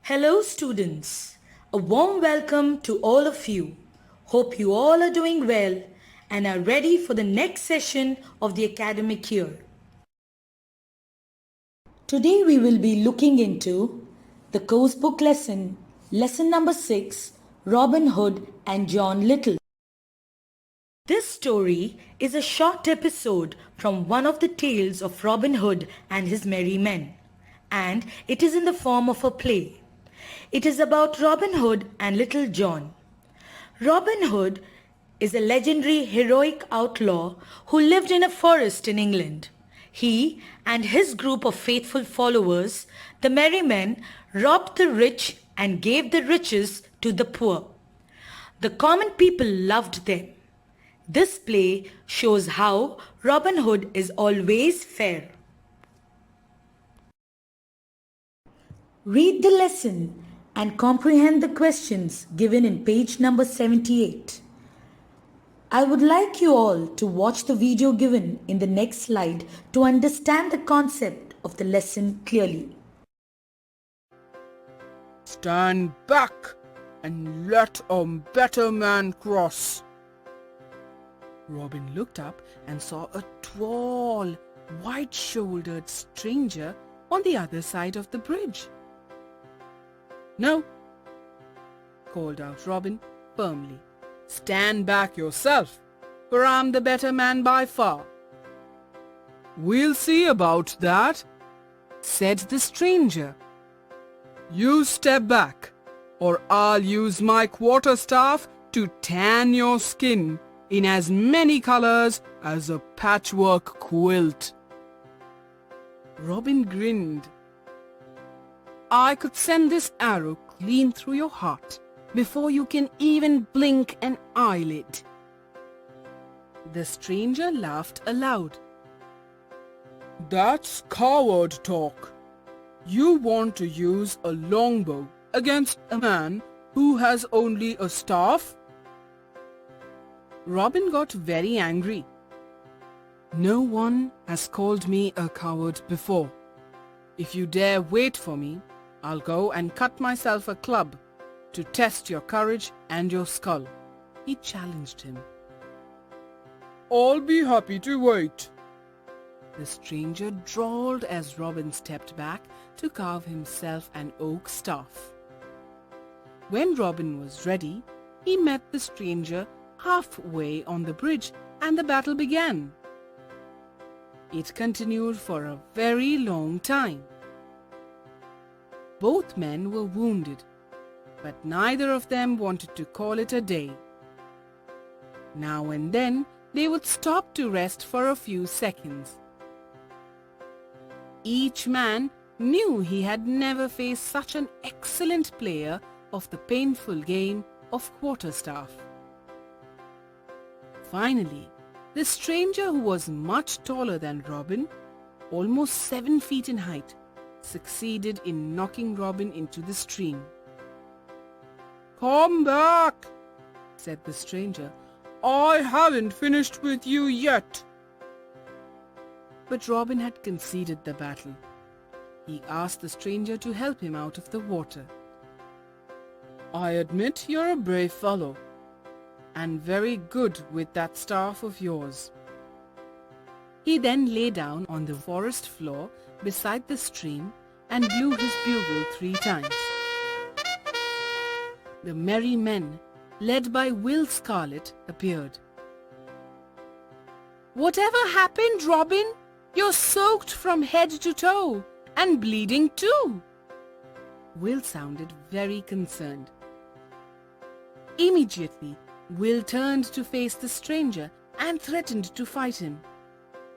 Hello students, a warm welcome to all of you. Hope you all are doing well and are ready for the next session of the academic year. Today we will be looking into the course book lesson number 6, Robin Hood and John Little. This story is a short episode from one of the tales of Robin Hood and his merry men, and it is in the form of a play. It is about Robin Hood and Little John. Robin Hood is a legendary heroic outlaw who lived in a forest in England. He and his group of faithful followers, the merry men, robbed the rich and gave the riches to the poor. The common people loved them. This play shows how Robin Hood is always fair. Read the lesson and comprehend the questions given in page number 78. I would like you all to watch the video given in the next slide to understand the concept of the lesson clearly. Stand back and let a better man cross. Robin looked up and saw a tall, white-shouldered stranger on the other side of the bridge. "No," called out Robin firmly. "Stand back yourself, for I'm the better man by far." "We'll see about that," said the stranger. "You step back, or I'll use my quarterstaff to tan your skin in as many colors as a patchwork quilt." Robin grinned. "I could send this arrow clean through your heart before you can even blink an eyelid." The stranger laughed aloud. "That's coward talk. You want to use a longbow against a man who has only a staff?" Robin got very angry. "No one has called me a coward before. If you dare wait for me, I'll go and cut myself a club to test your courage and your skull," he challenged him. "I'll be happy to wait," the stranger drawled as Robin stepped back to carve himself an oak staff. When Robin was ready, he met the stranger halfway on the bridge and the battle began. It continued for a very long time. Both men were wounded, but neither of them wanted to call it a day. Now and then they would stop to rest for a few seconds. Each man knew he had never faced such an excellent player of the painful game of quarterstaff. Finally, the stranger, who was much taller than Robin, almost 7 feet in height, succeeded in knocking Robin into the stream. "Come back," said the stranger. "I haven't finished with you yet." But Robin had conceded the battle. He asked the stranger to help him out of the water. "I admit you're a brave fellow, and very good with that staff of yours." He then lay down on the forest floor beside the stream and blew his bugle 3 times. The merry men, led by Will Scarlet, appeared. "Whatever happened, Robin? You're soaked from head to toe and bleeding too." Will sounded very concerned. Immediately, Will turned to face the stranger and threatened to fight him.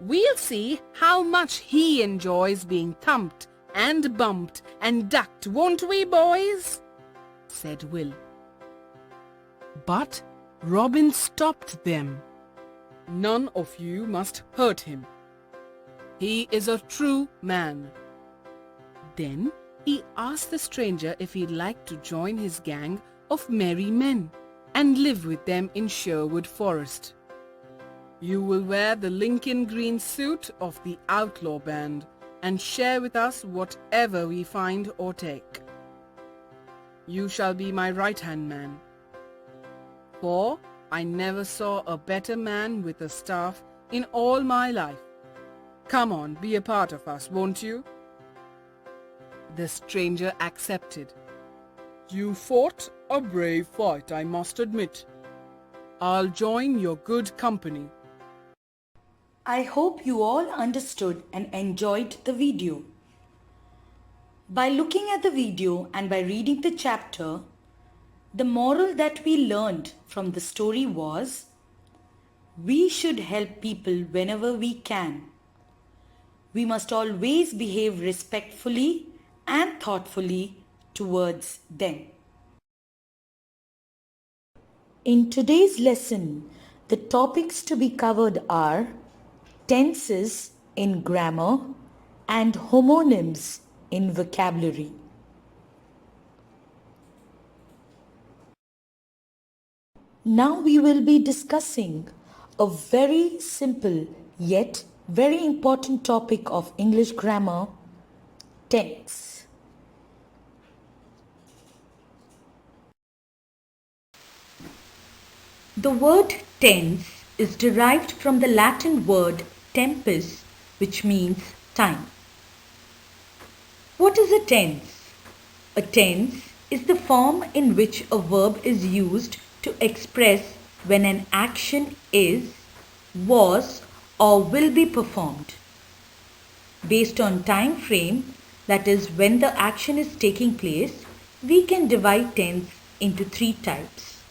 "We'll see how much he enjoys being thumped and bumped and ducked, won't we, boys?" said Will. But Robin stopped them. "None of you must hurt him. He is a true man." Then he asked the stranger if he'd like to join his gang of merry men and live with them in Sherwood Forest. "You will wear the Lincoln green suit of the outlaw band and share with us whatever we find or take." You shall be my right-hand man. For I never saw a better man with a staff in all my life. Come on, be a part of us, won't you?" The stranger accepted. "You fought a brave fight, I must admit. I'll join your good company." I hope you all understood and enjoyed the video. By looking at the video and by reading the chapter, the moral that we learned from the story was we should help people whenever we can. We must always behave respectfully and thoughtfully towards them. In today's lesson, the topics to be covered are tenses in grammar and homonyms in vocabulary. Now we will be discussing a very simple yet very important topic of English grammar, tense. The word tense is derived from the Latin word tempus, which means time. What is a tense? A tense is the form in which a verb is used to express when an action is, was, or will be performed. Based on time frame, that is when the action is taking place, we can divide tense into three types: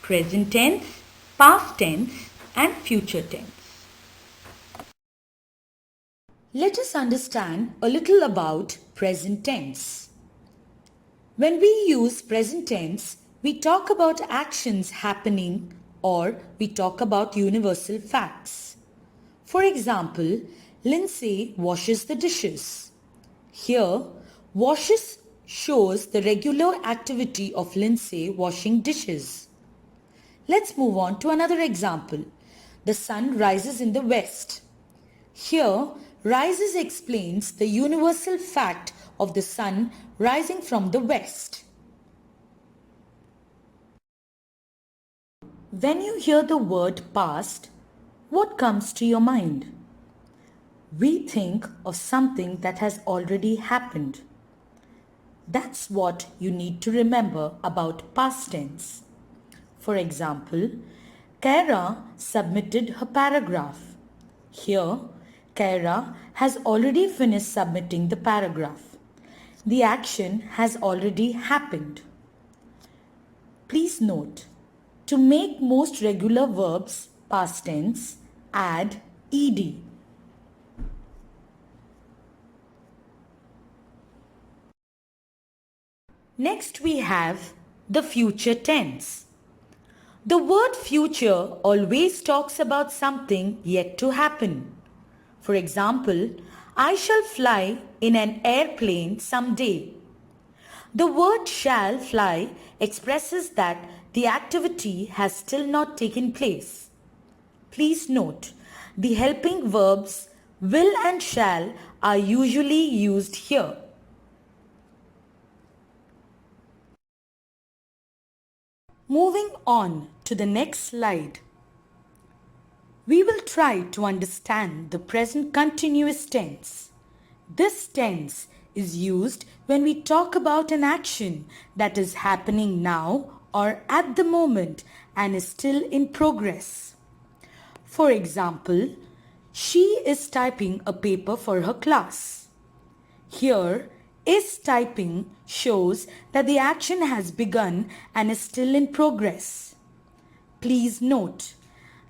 present tense, past tense, and future tense. Let us understand a little about present tense. When we use present tense, we talk about actions happening or we talk about universal facts. For example, Lindsay washes the dishes. Here, washes shows the regular activity of Lindsay washing dishes. Let's move on to another example. The sun rises in the west. Here, rises explains the universal fact of the sun rising from the west. When you hear the word past, what comes to your mind? We think of something that has already happened. That's what you need to remember about past tense. For example, Kara submitted her paragraph. Here, Kara has already finished submitting the paragraph. The action has already happened. Please note, to make most regular verbs past tense, add ed. Next we have the future tense. The word future always talks about something yet to happen. For example, I shall fly in an airplane someday. The word shall fly expresses that the activity has still not taken place. Please note, the helping verbs will and shall are usually used here. Moving on to the next slide, we will try to understand the present continuous tense. This tense is used when we talk about an action that is happening now or at the moment and is still in progress. For example, she is typing a paper for her class. Here, is typing shows that the action has begun and is still in progress. Please note,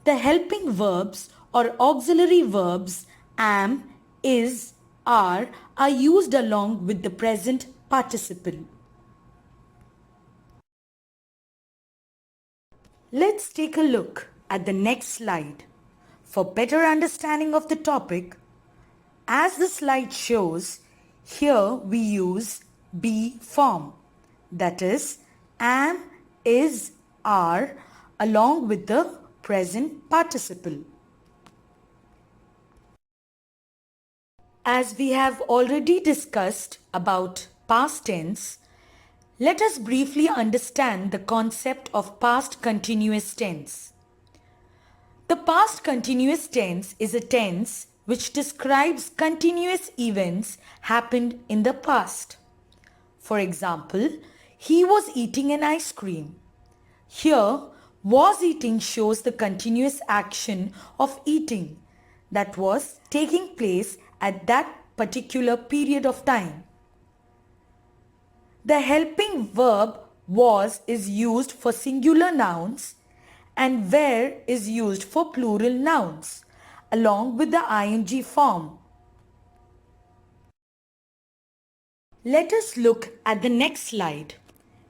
the helping verbs or auxiliary verbs am, is, are used along with the present participle. Let's take a look at the next slide. For better understanding of the topic, as the slide shows, here we use be form, that is am, is, are along with the present participle. As we have already discussed about past tense, Let us briefly understand the concept of past continuous tense. The past continuous tense is a tense which describes continuous events happened in the past. For example, he was eating an ice cream. Here, was eating shows the continuous action of eating that was taking place at that particular period of time. The helping verb was is used for singular nouns and were is used for plural nouns along with the ing form. Let us look at the next slide.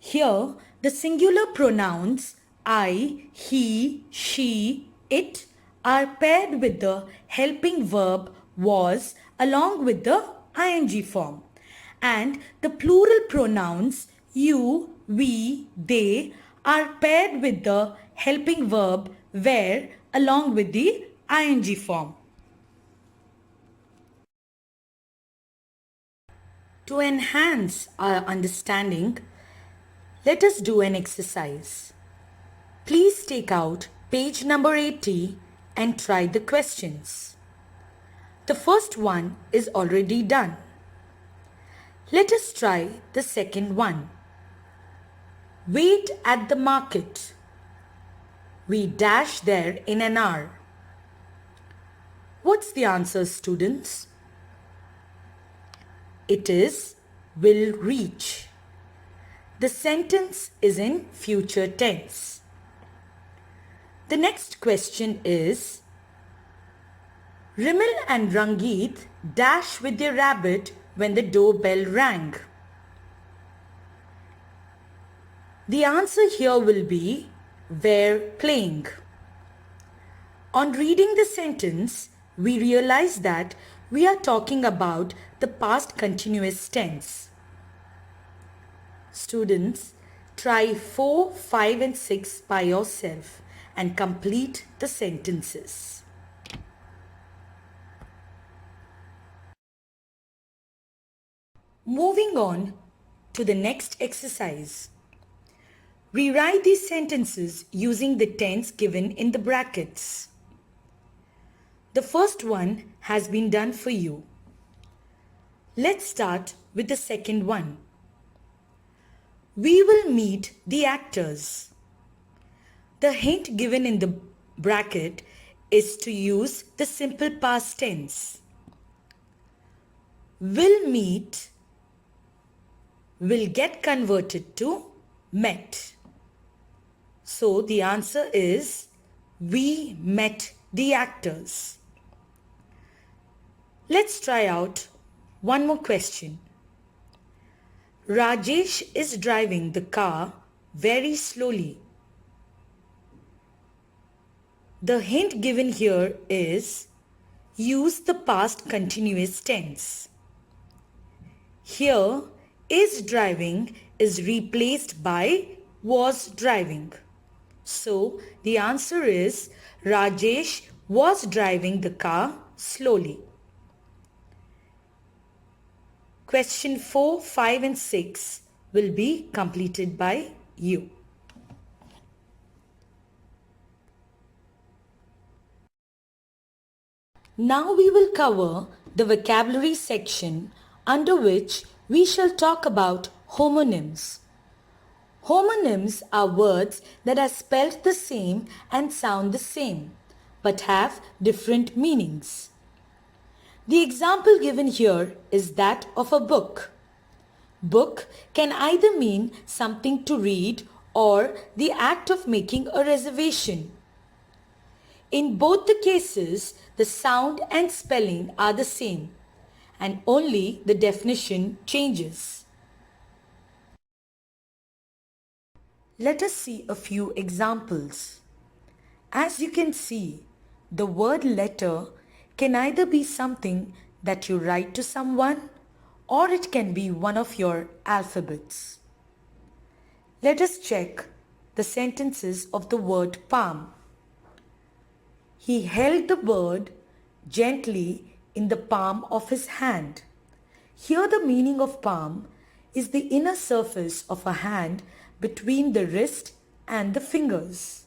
Here, the singular pronouns I, he, she, it are paired with the helping verb was along with the ing form. And the plural pronouns you, we, they are paired with the helping verb were along with the ing form. To enhance our understanding, let us do an exercise. Please take out page number 80 and try the questions. The first one is already done. Let us try the second one. Wait at the market. We dash there in an hour. What's the answer, students? It is will reach. The sentence is in future tense. The next question is, Rimal and Rangeet dash with their rabbit when the doorbell rang. The answer here will be were playing. On reading the sentence, we realize that we are talking about the past continuous tense. Students, try 4, 5 and 6 by yourself and complete the sentences. Moving on to the next exercise. Rewrite these sentences using the tense given in the brackets. The first one has been done for you. Let's start with the second one. We will meet the actors. The hint given in the bracket is to use the simple past tense. Will meet will get converted to met. So the answer is we met the actors. Let's try out one more question. Rajesh is driving the car very slowly. The hint given here is use the past continuous tense. Here, is driving is replaced by was driving. So, the answer is Rajesh was driving the car slowly. Question 4, 5 and 6 will be completed by you. Now we will cover the vocabulary section under which we shall talk about homonyms. Homonyms are words that are spelled the same and sound the same but have different meanings. The example given here is that of a book. Book can either mean something to read or the act of making a reservation. In both the cases, the sound and spelling are the same and only the definition changes. Let us see a few examples. As you can see, the word letter can either be something that you write to someone or it can be one of your alphabets. Let us check the sentences of the word palm. He held the bird gently in the palm of his hand. Here the meaning of palm is the inner surface of a hand between the wrist and the fingers.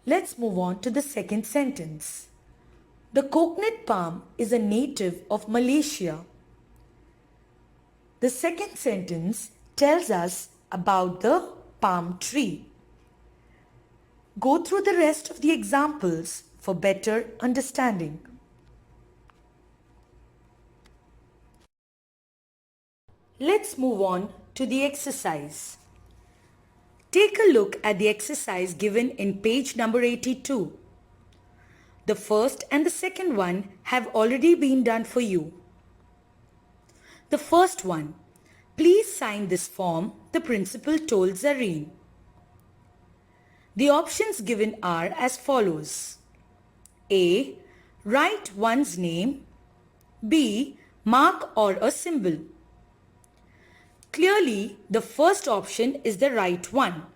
Let's move on to the second sentence. The coconut palm is a native of Malaysia. The second sentence tells us about the palm tree. Go through the rest of the examples for better understanding. Let's move on to the exercise. Take a look at the exercise given in page number 82. The first and the second one have already been done for you. The first one, please sign this form, the principal told Zareen. The options given are as follows. A. Write one's name. B. Mark or a symbol. Clearly, the first option is the right one.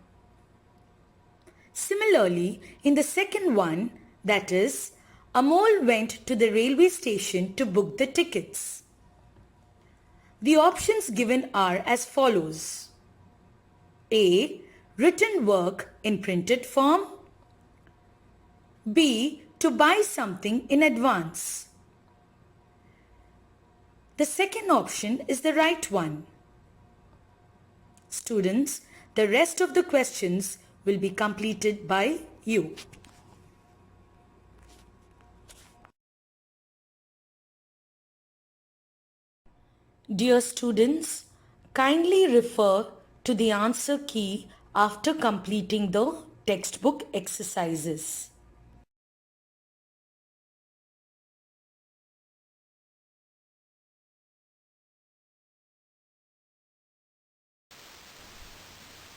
Similarly, in the second one, that is, Amol went to the railway station to book the tickets. The options given are as follows. A. Written work in printed form. B. To buy something in advance. The second option is the right one. Students, the rest of the questions will be completed by you. Dear students, kindly refer to the answer key after completing the textbook exercises.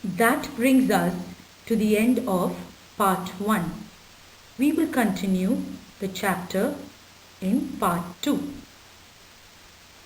That brings us to the end of part 1. We will continue the chapter in part 2.